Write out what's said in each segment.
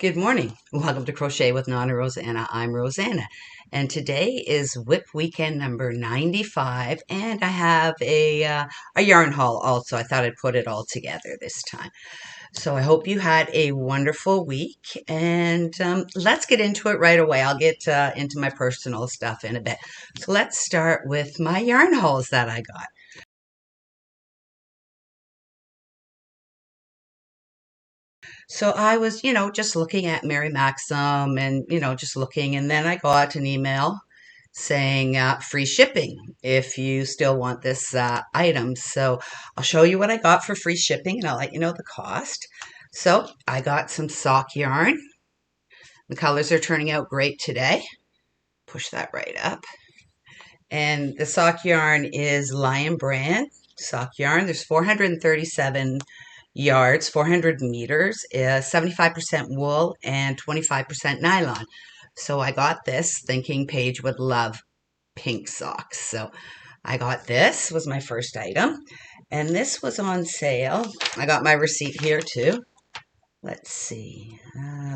Good morning. Welcome to Crochet with Nonna Rosanna. I'm Rosanna, and today is WIP weekend number 95, and I have a yarn haul also. I thought I'd put it all together this time. So I hope you had a wonderful week, and let's get into it right away. I'll get into my personal stuff in a bit. So let's start with my yarn hauls that I got. So I was, just looking at Mary Maxim and, just looking. And then I got an email saying free shipping if you still want this item. So I'll show you what I got for free shipping and I'll let you know the cost. So I got some sock yarn. The colors are turning out great today. Push that right up. And the sock yarn is Lion Brand sock yarn. There's 437 yards, 400 meters, 75% wool and 25% nylon. So I got this thinking Paige would love pink socks. So I got this, was my first item. And this was on sale. I got my receipt here too. Let's see.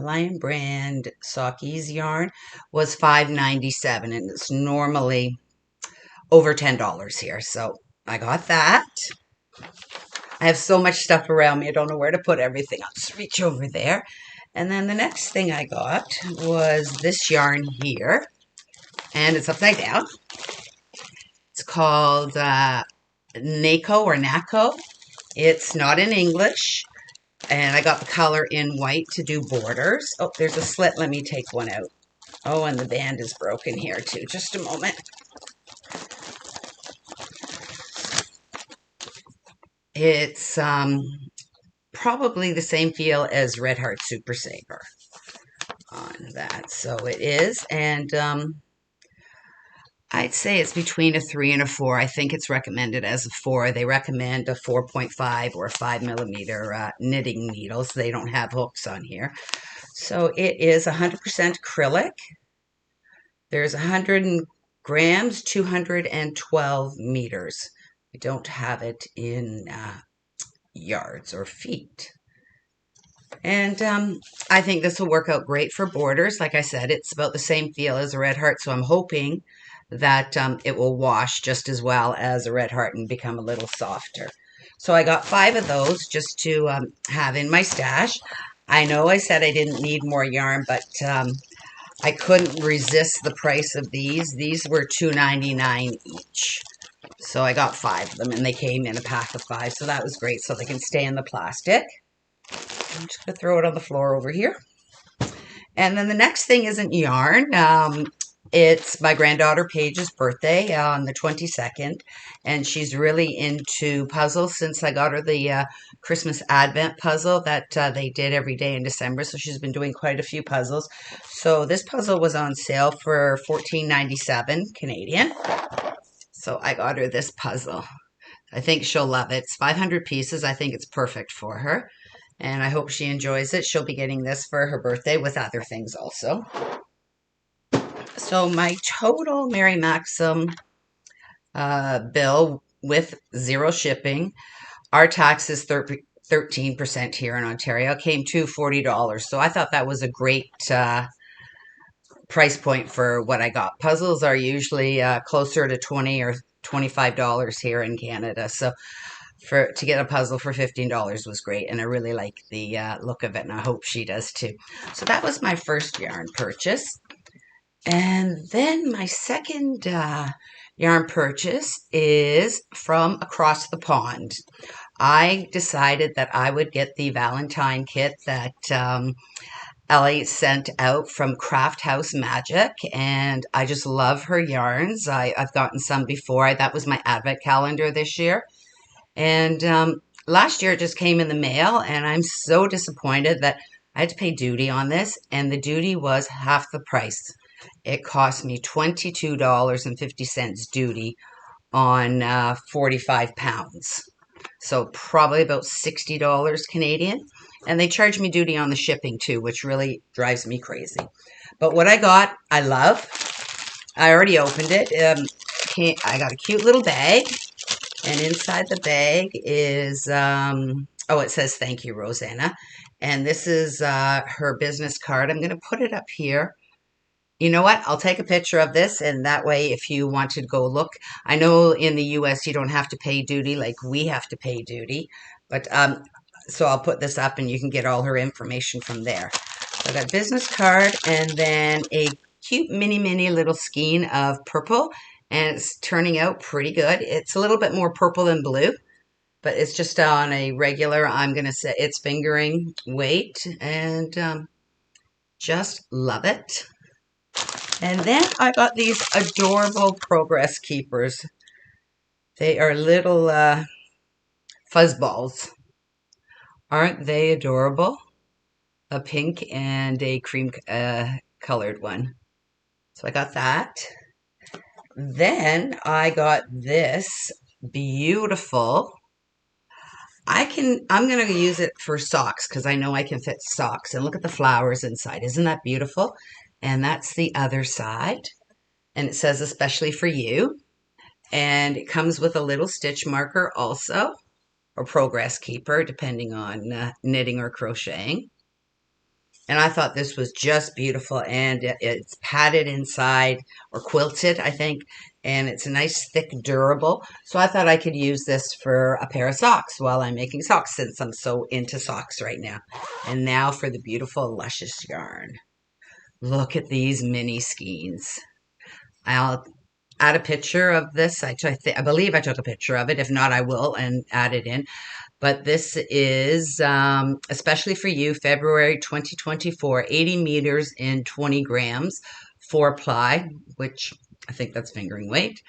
Lion Brand Sockies yarn was $5.97 and it's normally over $10 here. So I got that. I have so much stuff around me. I don't know where to put everything. I'll just reach over there. And then the next thing I got was this yarn here. And it's upside down. It's called NACO or NACO. It's not in English. And I got the color in white to do borders. Oh, there's a slit. Let me take one out. Oh, and the band is broken here too. Just a moment. It's probably the same feel as Red Heart Super Saver on that. So it is. And I'd say it's between a 3 and a 4. I think it's recommended as a 4. They recommend a 4.5 or 5 millimeter knitting needles. They don't have hooks on here. So it is 100% acrylic. There's 100 grams, 212 meters. I don't have it in yards or feet. And I think this will work out great for borders. Like I said, it's about the same feel as a Red Heart, so I'm hoping that it will wash just as well as a Red Heart and become a little softer. So I got 5 of those just to have in my stash. I know I said I didn't need more yarn, but I couldn't resist the price of these. These were $2.99 each. So I got 5 of them, and they came in a pack of 5, so that was great, so they can stay in the plastic. I'm just going to throw it on the floor over here. And then the next thing isn't yarn. It's my granddaughter Paige's birthday on the 22nd, and she's really into puzzles since I got her the Christmas Advent puzzle that they did every day in December, so she's been doing quite a few puzzles. So this puzzle was on sale for $14.97 Canadian. So I got her this puzzle. I think she'll love it. It's 500 pieces. I think it's perfect for her. And I hope she enjoys it. She'll be getting this for her birthday with other things also. So my total Mary Maxim bill with 0 shipping, our tax is 13% here in Ontario, came to $40. So I thought that was a great price point for what I got. Puzzles are usually closer to $20 or $25 here in Canada. So to get a puzzle for $15 was great, and I really like the look of it, and I hope she does too. So that was my first yarn purchase. And then my second yarn purchase is from across the pond. I decided that I would get the Valentine kit that Ellie sent out from Craft House Magic, and I just love her yarns. I've gotten some before. That was my advent calendar this year. And last year it just came in the mail, and I'm so disappointed that I had to pay duty on this, and the duty was half the price. It cost me $22.50 duty on 45 pounds. So probably about $60 Canadian. And they charge me duty on the shipping too, which really drives me crazy. But what I got, I love. I already opened it. I got a cute little bag. And inside the bag is oh, it says thank you, Rosanna. And this is her business card. I'm going to put it up here. You know what? I'll take a picture of this, and that way, if you want to go look, I know in the US you don't have to pay duty like we have to pay duty, but so I'll put this up and you can get all her information from there. So I got a business card and then a cute mini little skein of purple, and it's turning out pretty good. It's a little bit more purple than blue, but it's just on a regular, I'm going to say it's fingering weight, and just love it. And then I got these adorable Progress Keepers. They are little fuzz balls. Aren't they adorable? A pink and a cream colored one. So I got that. Then I got this beautiful. I'm going to use it for socks because I know I can fit socks. And look at the flowers inside. Isn't that beautiful? And that's the other side. And it says especially for you. And it comes with a little stitch marker also, or progress keeper, depending on knitting or crocheting. And I thought this was just beautiful, and it's padded inside, or quilted, I think, and it's a nice, thick, durable. So I thought I could use this for a pair of socks while I'm making socks, since I'm so into socks right now. And now for the beautiful, luscious yarn. Look at these mini skeins. I'll add a picture of this. I believe I took a picture of it. If not, I will and add it in. But this is especially for you, February 2024, 80 meters in 20 grams, 4-ply, which I think that's fingering weight,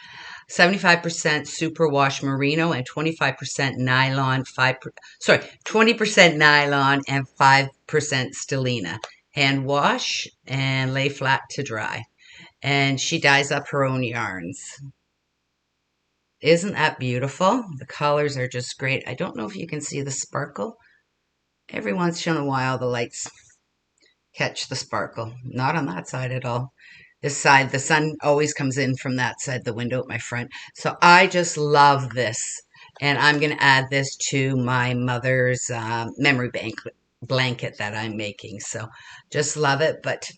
75% superwash merino and 25% nylon, 20% nylon and 5% stellina. Hand wash and lay flat to dry. And she dyes up her own yarns. Isn't that beautiful? The colors are just great. I don't know if you can see the sparkle. Every once in a while, the lights catch the sparkle. Not on that side at all. This side, the sun always comes in from that side, the window at my front. So I just love this. And I'm going to add this to my mother's memory blanket that I'm making. So just love it. But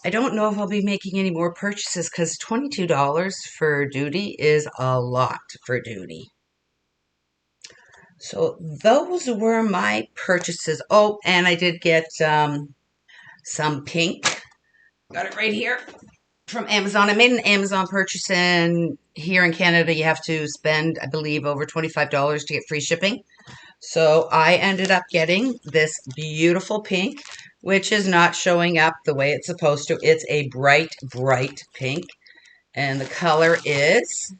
I don't know if I'll be making any more purchases because $22 for duty is a lot for duty. So those were my purchases. Oh, and I did get some pink. Got it right here from Amazon. I made an Amazon purchase, and here in Canada you have to spend, I believe, over $25 to get free shipping. So I ended up getting this beautiful pink, which is not showing up the way it's supposed to. It's a bright pink, and the color is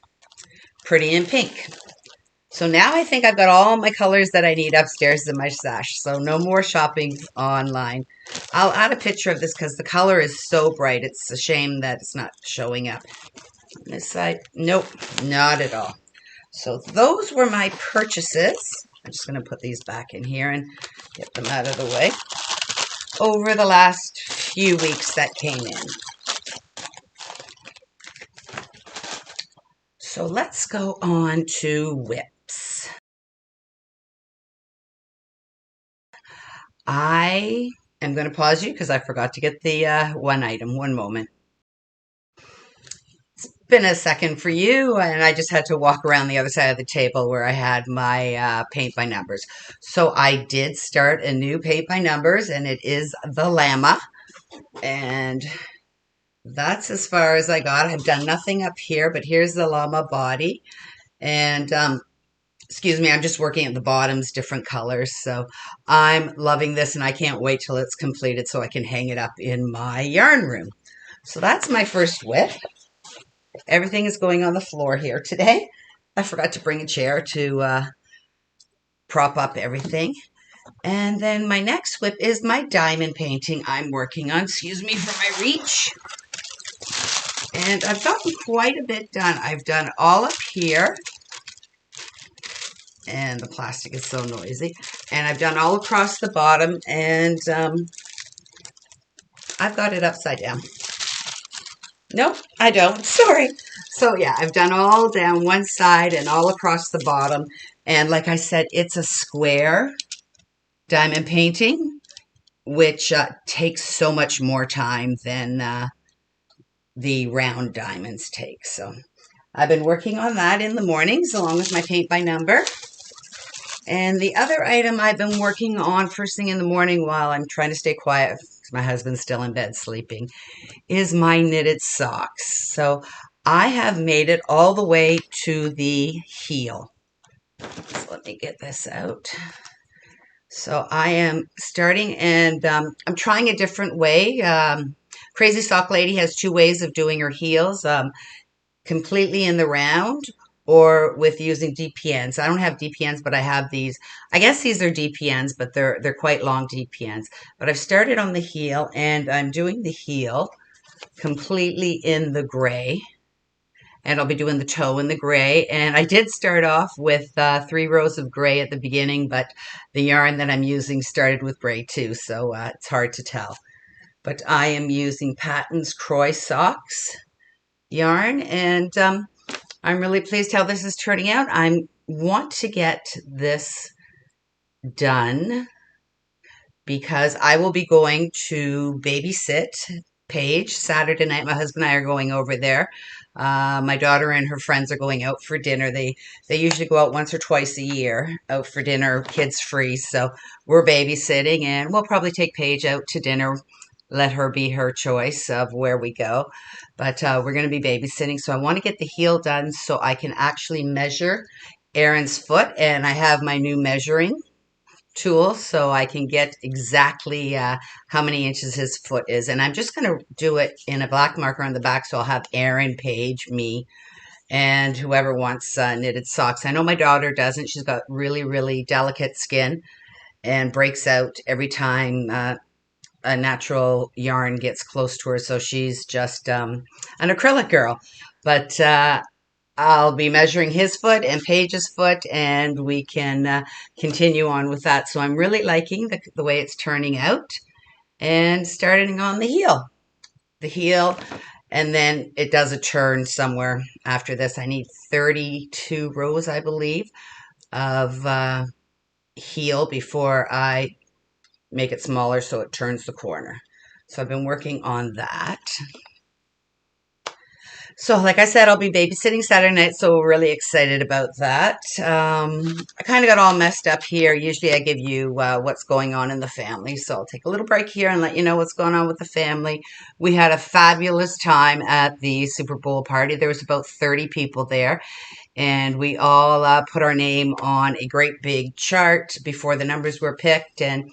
Pretty in Pink. So now I think I've got all my colors that I need upstairs in my stash, so no more shopping online. I'll add a picture of this because the color is so bright. It's a shame that it's not showing up. This side, nope, not at all. So those were my purchases. I'm just going to put these back in here and get them out of the way over the last few weeks that came in. So let's go on to WIPs. I am going to pause you because I forgot to get the one item. One moment. Been a second for you, and I just had to walk around the other side of the table where I had my paint by numbers. So I did start a new paint by numbers, and it is the llama, and that's as far as I got. I've done nothing up here, but here's the llama body, and excuse me, I'm just working at the bottoms, different colors. So I'm loving this, and I can't wait till it's completed so I can hang it up in my yarn room. So that's my first WIP. Everything is going on the floor here today. I forgot to bring a chair to prop up everything. And then my next WIP is my diamond painting I'm working on. Excuse me for my reach. And I've gotten quite a bit done. I've done all up here. And the plastic is so noisy. And I've done all across the bottom. And I've got it upside down. Nope, I don't. Sorry. So yeah, I've done all down one side and all across the bottom. And like I said, it's a square. diamond painting, which takes so much more time than the round diamonds take. So I've been working on that in the mornings along with my paint by number. And the other item I've been working on first thing in the morning while I'm trying to stay quiet because my husband's still in bed sleeping is my knitted socks. So I have made it all the way to the heel. So let me get this out. So I am starting and I'm trying a different way. Crazy Sock Lady has two ways of doing her heels. Completely in the round or with using DPNs. I don't have DPNs, but I have these. I guess these are DPNs, but they're quite long DPNs. But I've started on the heel and I'm doing the heel completely in the gray. And I'll be doing the toe in the gray. And I did start off with 3 rows of gray at the beginning, but the yarn that I'm using started with gray too, so it's hard to tell. But I am using Patton's Croy Socks yarn, and I'm really pleased how this is turning out. I want to get this done because I will be going to babysit Paige Saturday night. My husband and I are going over there. My daughter and her friends are going out for dinner. They usually go out once or twice a year out for dinner, kids free. So we're babysitting, and we'll probably take Paige out to dinner. Let her be her choice of where we go. But we're going to be babysitting. So I want to get the heel done so I can actually measure Aaron's foot. And I have my new measuring tool so I can get exactly how many inches his foot is. And I'm just going to do it in a black marker on the back. So I'll have Aaron, Paige, me, and whoever wants knitted socks. I know my daughter doesn't. She's got really, really delicate skin and breaks out every time a natural yarn gets close to her, so she's just an acrylic girl. But I'll be measuring his foot and Paige's foot, and we can continue on with that. So I'm really liking the way it's turning out, and starting on the heel. The heel, and then it does a turn somewhere after this. I need 32 rows, I believe, of heel before I make it smaller so it turns the corner. So I've been working on that. So like I said, I'll be babysitting Saturday night, so we're really excited about that. I kind of got all messed up here. Usually I give you what's going on in the family, so I'll take a little break here and let you know what's going on with the family. We had a fabulous time at the Super Bowl party. There was about 30 people there, and we all put our name on a great big chart before the numbers were picked, and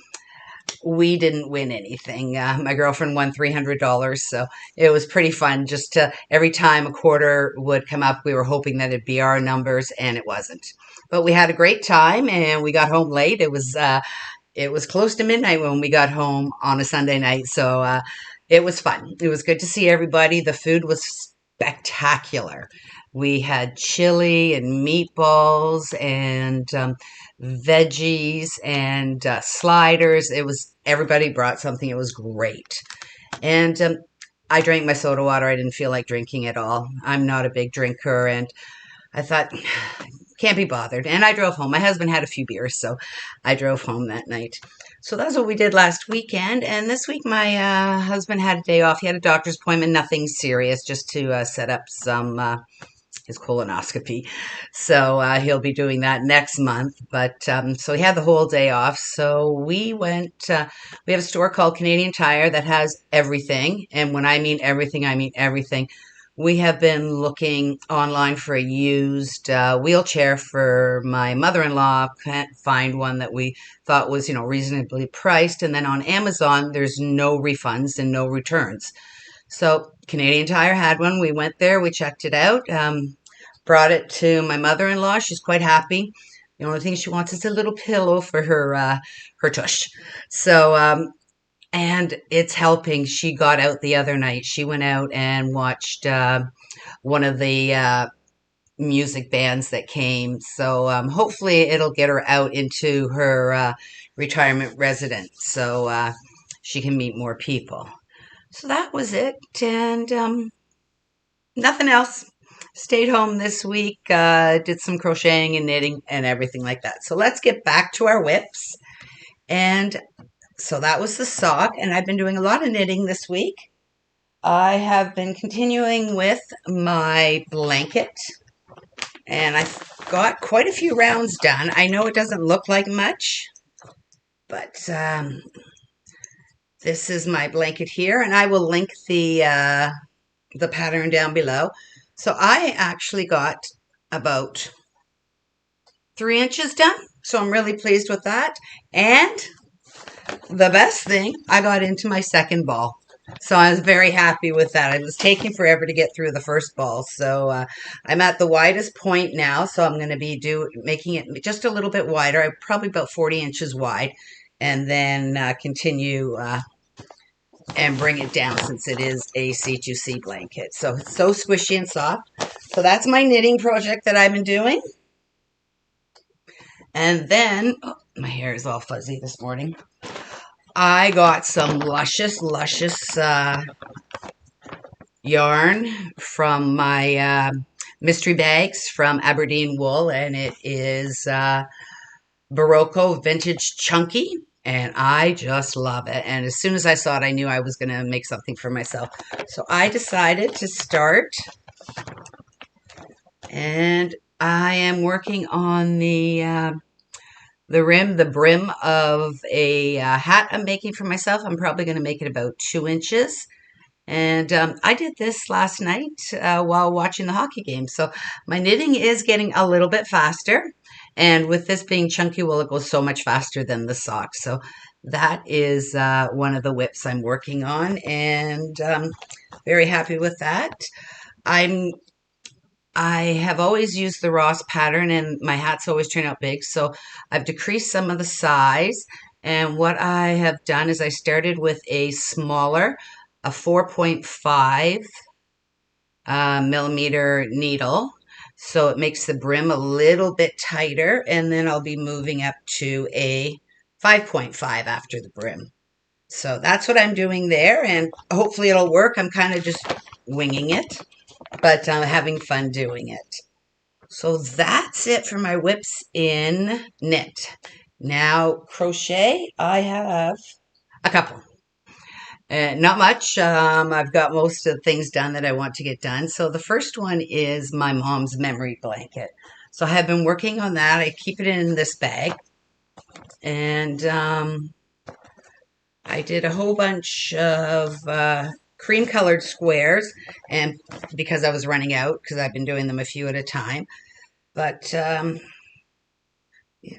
we didn't win anything. My girlfriend won $300, so it was pretty fun. Just to, every time a quarter would come up, we were hoping that it'd be our numbers, and it wasn't. But we had a great time, and we got home late. It was close to midnight when we got home on a Sunday night, so it was fun. It was good to see everybody. The food was spectacular. We had chili and meatballs and veggies and sliders. It was, everybody brought something. It was great. And I drank my soda water. I didn't feel like drinking at all. I'm not a big drinker, and I thought, can't be bothered. And I drove home. My husband had a few beers, so I drove home that night. So that's what we did last weekend. And this week, my husband had a day off. He had a doctor's appointment, nothing serious, just to set up some his colonoscopy. So he'll be doing that next month. But so he had the whole day off. So we went, we have a store called Canadian Tire that has everything. And when I mean everything, I mean everything. We have been looking online for a used wheelchair for my mother-in-law. Can't find one that we thought was, reasonably priced. And then on Amazon, there's no refunds and no returns. So Canadian Tire had one. We went there. We checked it out. Brought it to my mother-in-law. She's quite happy. The only thing she wants is a little pillow for her tush. So and it's helping. She got out the other night. She went out and watched one of the music bands that came. So hopefully it'll get her out into her retirement residence so she can meet more people. So that was it, and nothing else. Stayed home this week, did some crocheting and knitting and everything like that. So let's get back to our WIPs. And so that was the sock, and I've been doing a lot of knitting this week. I have been continuing with my blanket, and I've got quite a few rounds done. I know it doesn't look like much, but this is my blanket here, and I will link the pattern down below. So I actually got about 3 inches done, so I'm really pleased with that. And the best thing, I got into my second ball. So I was very happy with that. It was taking forever to get through the first ball. So I'm at the widest point now. So I'm going to be making it just a little bit wider, probably about 40 inches wide, and then continue and bring it down since it is a C2C blanket. So it's so squishy and soft. So that's my knitting project that I've been doing. And then, oh, my hair is all fuzzy this morning. I got some luscious yarn from my mystery bags from Aberdeen Wool, and it is Barocco Vintage Chunky, and I just love it. And as soon as I saw it, I knew I was going to make something for myself. So I decided to start, and I am working on the brim of a hat I'm making for myself. I'm probably going to make it about 2 inches. And I did this last night while watching the hockey game. So my knitting is getting a little bit faster. And with this being chunky wool, it goes so much faster than the socks. So that is one of the WIPs I'm working on, and very happy with that. I have always used the Ross pattern, and my hats always turn out big, so I've decreased some of the size. And what I have done is I started with a smaller, a 4.5 millimeter needle, so it makes the brim a little bit tighter, and then I'll be moving up to a 5.5 after the brim. So that's what I'm doing there, and hopefully it'll work. I'm kind of just winging it, but I'm having fun doing it. So that's it for my WIPs in knit. Now, crochet, I have a couple. Not much. I've got most of the things done that I want to get done. So the first one is my mom's memory blanket. So I have been working on that. I keep it in this bag. And I did a whole bunch of cream colored squares, and because I was running out, because I've been doing them a few at a time. But yeah,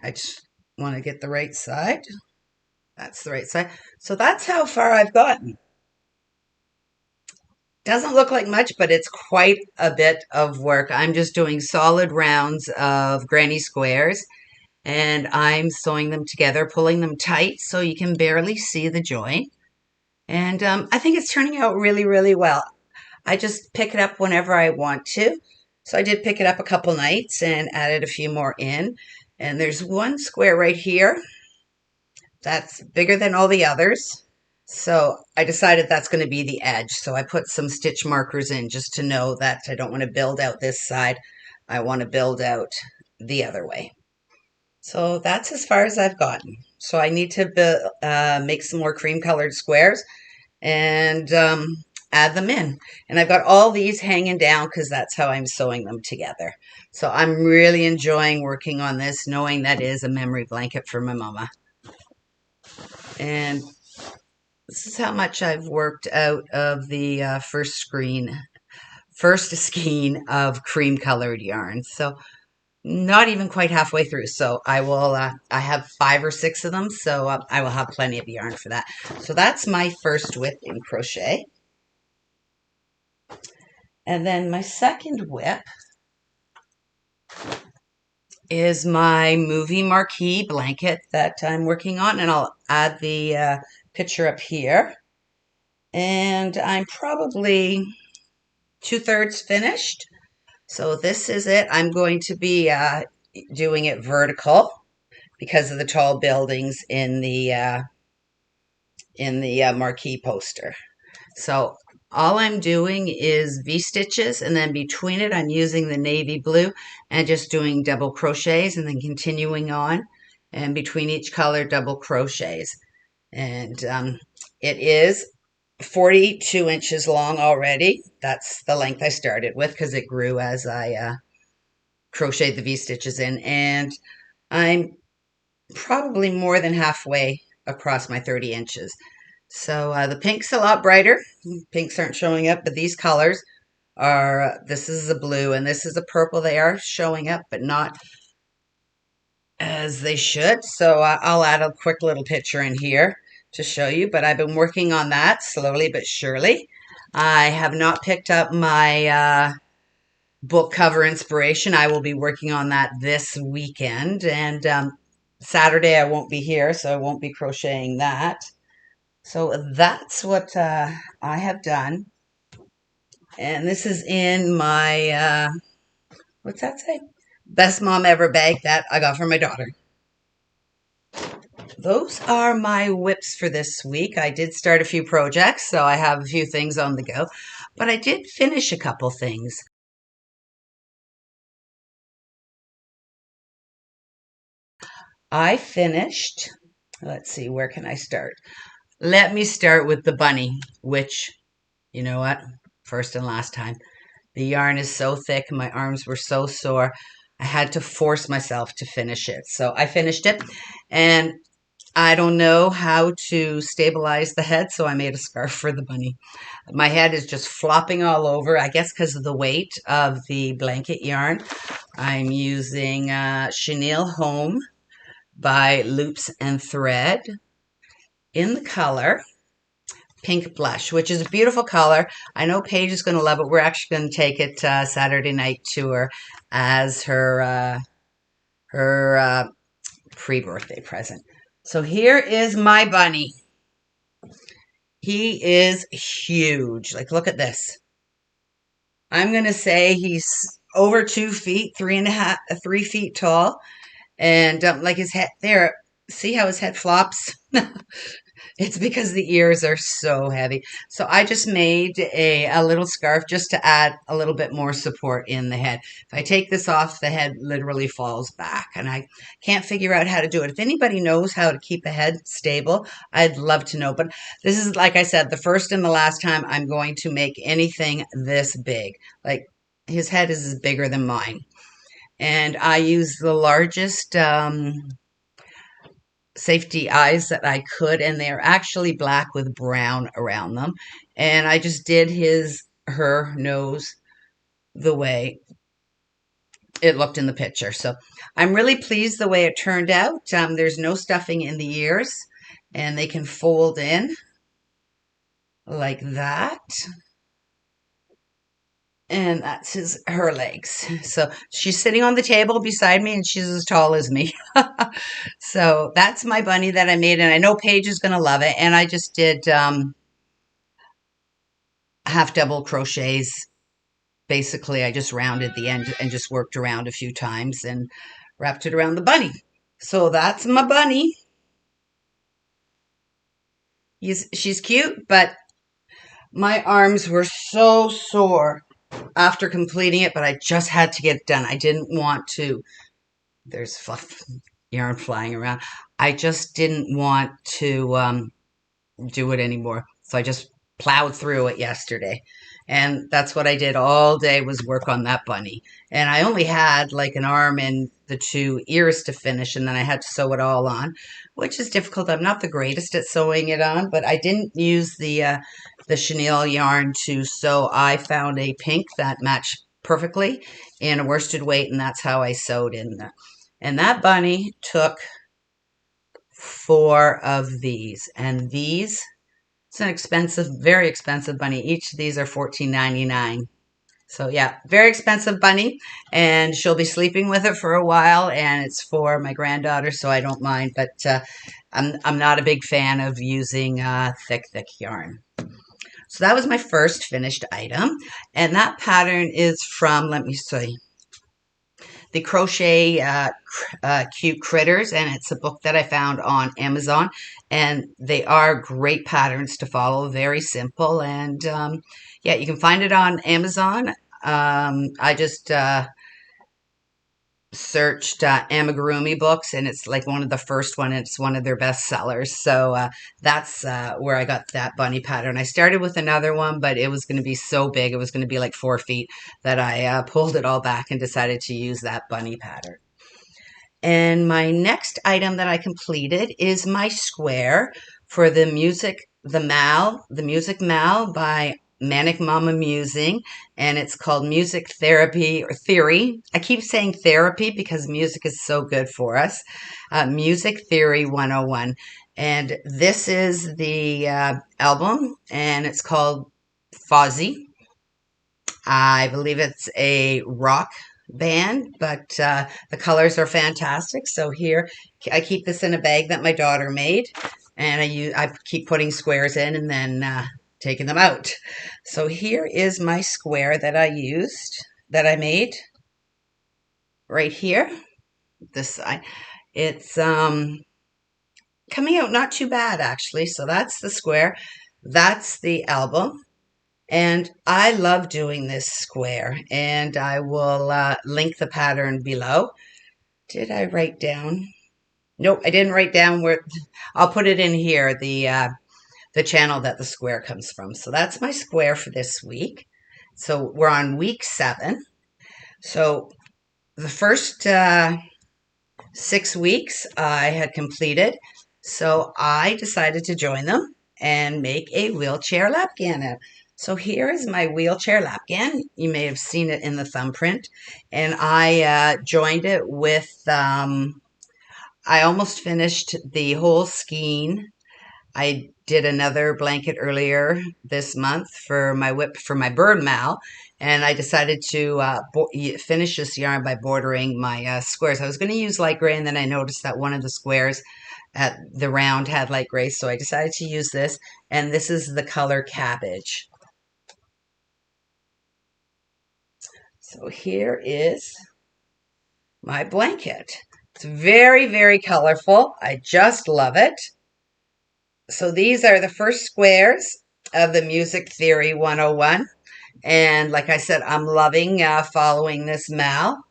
I just want to get the right side. That's the right side. So that's how far I've gotten. Doesn't look like much, but it's quite a bit of work. I'm just doing solid rounds of granny squares, and I'm sewing them together, pulling them tight so you can barely see the joint. And I think it's turning out really, really well. I just pick it up whenever I want to. So I did pick it up a couple nights and added a few more in. And there's one square right here that's bigger than all the others. So I decided that's going to be the edge. So I put some stitch markers in just to know that I don't want to build out this side. I want to build out the other way. So that's as far as I've gotten. So I need to make some more cream colored squares and add them in. And I've got all these hanging down because that's how I'm sewing them together. So I'm really enjoying working on this, knowing that is a memory blanket for my mama. And this is how much I've worked out of the first skein of cream colored yarn. So not even quite halfway through. So I will, I have 5 or 6 of them. So I will have plenty of yarn for that. So that's my first WIP in crochet. And then my second WIP is my movie marquee blanket that I'm working on. And I'll add the picture up here. And I'm probably 2/3 finished. So this is it. I'm going to be doing it vertical because of the tall buildings in the marquee poster. So all I'm doing is V-stitches, and then between it I'm using the navy blue and just doing double crochets and then continuing on. and between each color double crochets. And it is 42 inches long already. That's the length I started with because it grew as I crocheted the V-stitches in. And I'm probably more than halfway across my 30 inches. So the pink's a lot brighter. Pinks aren't showing up, but these colors are, this is a blue and this is a purple. They are showing up, but not as they should. So I'll add a quick little picture in here to show you, but I've been working on that slowly but surely. I have not picked up my book cover inspiration. I will be working on that this weekend, and Saturday I won't be here, so I won't be crocheting that. So that's what I have done. And this is in my, what's that say? Best Mom Ever bag that I got from my daughter. Those are my WIPs for this week. I did start a few projects, so I have a few things on the go, but I did finish a couple things. I finished, let's see, where can I start? Let me start with the bunny, which, you know what, first and last time. The yarn is so thick, my arms were so sore, I had to force myself to finish it. So I finished it, and I don't know how to stabilize the head, so I made a scarf for the bunny. My head is just flopping all over, I guess because of the weight of the blanket yarn. I'm using Chenille Home by Loops and Thread in the color Pink Blush, which is a beautiful color. I know Paige is going to love it. We're actually going to take it Saturday night to her as her pre-birthday present. So here is my bunny. He is huge. Like, look at this. I'm going to say he's over 2 feet, 3.5, 3 feet tall. And like his head there, see how his head flops? It's because the ears are so heavy. So I just made a little scarf just to add a little bit more support in the head. If I take this off, the head literally falls back, and I can't figure out how to do it. If anybody knows how to keep a head stable, I'd love to know. But this is, like I said, the first and the last time I'm going to make anything this big. Like, his head is bigger than mine. And I use the largest safety eyes that I could, and they're actually black with brown around them. And I just did her nose the way it looked in the picture. So I'm really pleased the way it turned out. There's no stuffing in the ears, and they can fold in like that. And that's her legs. So she's sitting on the table beside me, and she's as tall as me. So that's my bunny that I made, and I know Paige is going to love it. And I just did half double crochets. Basically, I just rounded the end and just worked around a few times and wrapped it around the bunny. So that's my bunny. She's cute, but my arms were so sore after completing it, but I just had to get it done. I didn't want to. There's fluff yarn flying around. I just didn't want to do it anymore. So I just plowed through it yesterday. And that's what I did all day, was work on that bunny. And I only had like an arm and the 2 ears to finish, and then I had to sew it all on, which is difficult. I'm not the greatest at sewing it on, but I didn't use the chenille yarn to sew. I found a pink that matched perfectly in a worsted weight, and that's how I sewed in there. And that bunny took 4 of these, and these, it's an expensive, very expensive bunny. Each of these are $14.99. So yeah, very expensive bunny, and she'll be sleeping with it for a while, and it's for my granddaughter, so I don't mind, but I'm not a big fan of using thick yarn. So that was my first finished item, and that pattern is from, let me see, the Crochet Cute Critters, and it's a book that I found on Amazon, and they are great patterns to follow, very simple, and yeah, you can find it on Amazon. I just searched amigurumi books, and it's like one of the first one. It's one of their best sellers. So that's where I got that bunny pattern. I started with another one, but it was going to be so big. It was going to be like 4 feet that I pulled it all back and decided to use that bunny pattern. And my next item that I completed is my square for the Music Mal by Manic Mama Musing, and it's called Music Therapy or Theory. I keep saying therapy because music is so good for us. Music Theory 101. And this is the album, and it's called Fozzy. I believe it's a rock band, but the colors are fantastic. So here, I keep this in a bag that my daughter made, and I keep putting squares in and then taking them out. So here is my square that I made right here. This side, it's coming out not too bad actually. So that's the square. That's the album. And I love doing this square, and I will link the pattern below. Did I write down? Nope, I didn't write down where. I'll put it in here, the channel that the square comes from. So that's my square for this week. So we're on week 7. So the first 6 weeks I had completed. So I decided to join them and make a wheelchair lapgan. So here is my wheelchair lapgan. You may have seen it in the thumbprint. And I joined it with, I almost finished the whole skein. I did another blanket earlier this month for my WIP for my bird mal, and I decided to finish this yarn by bordering my squares. I was going to use light gray, and then I noticed that one of the squares at the round had light gray, so I decided to use this, and this is the color Cabbage. So here is my blanket. It's very, very colorful. I just love it. So these are the first squares of the Music Theory 101. And like I said, I'm loving following this mal.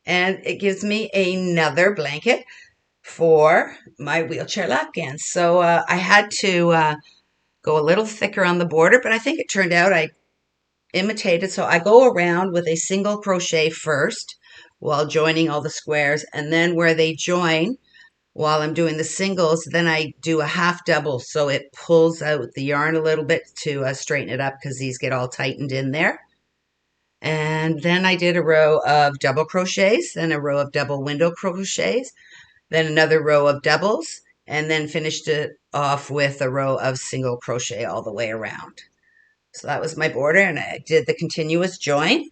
And it gives me another blanket for my wheelchair lapgans. So I had to go a little thicker on the border, but I think it turned out I imitated. So I go around with a single crochet first while joining all the squares, and then where they join, while I'm doing the singles, then I do a half double, so it pulls out the yarn a little bit to straighten it up because these get all tightened in there. And then I did a row of double crochets, then a row of double window crochets, then another row of doubles, and then finished it off with a row of single crochet all the way around. So that was my border, and I did the continuous join.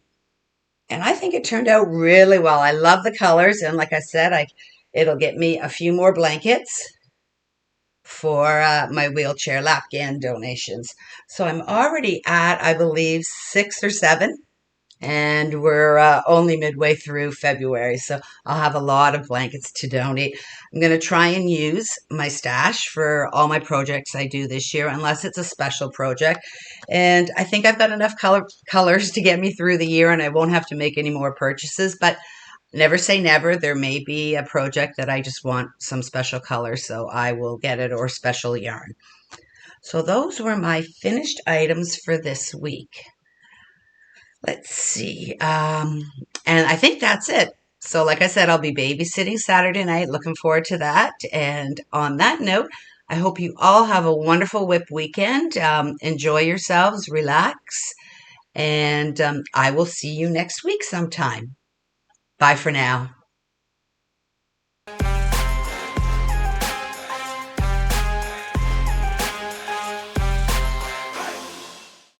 And I think it turned out really well. I love the colors, and like I said, it'll get me a few more blankets for my wheelchair lapgan donations. So I'm already at, I believe, 6 or 7, and we're only midway through February, so I'll have a lot of blankets to donate. I'm going to try and use my stash for all my projects I do this year, unless it's a special project. And I think I've got enough colors to get me through the year, and I won't have to make any more purchases, but never say never. There may be a project that I just want some special colors, so I will get it, or special yarn. So those were my finished items for this week. Let's see. And I think that's it. So like I said, I'll be babysitting Saturday night. Looking forward to that. And on that note, I hope you all have a wonderful WIP weekend. Enjoy yourselves, relax, and I will see you next week sometime. Bye for now.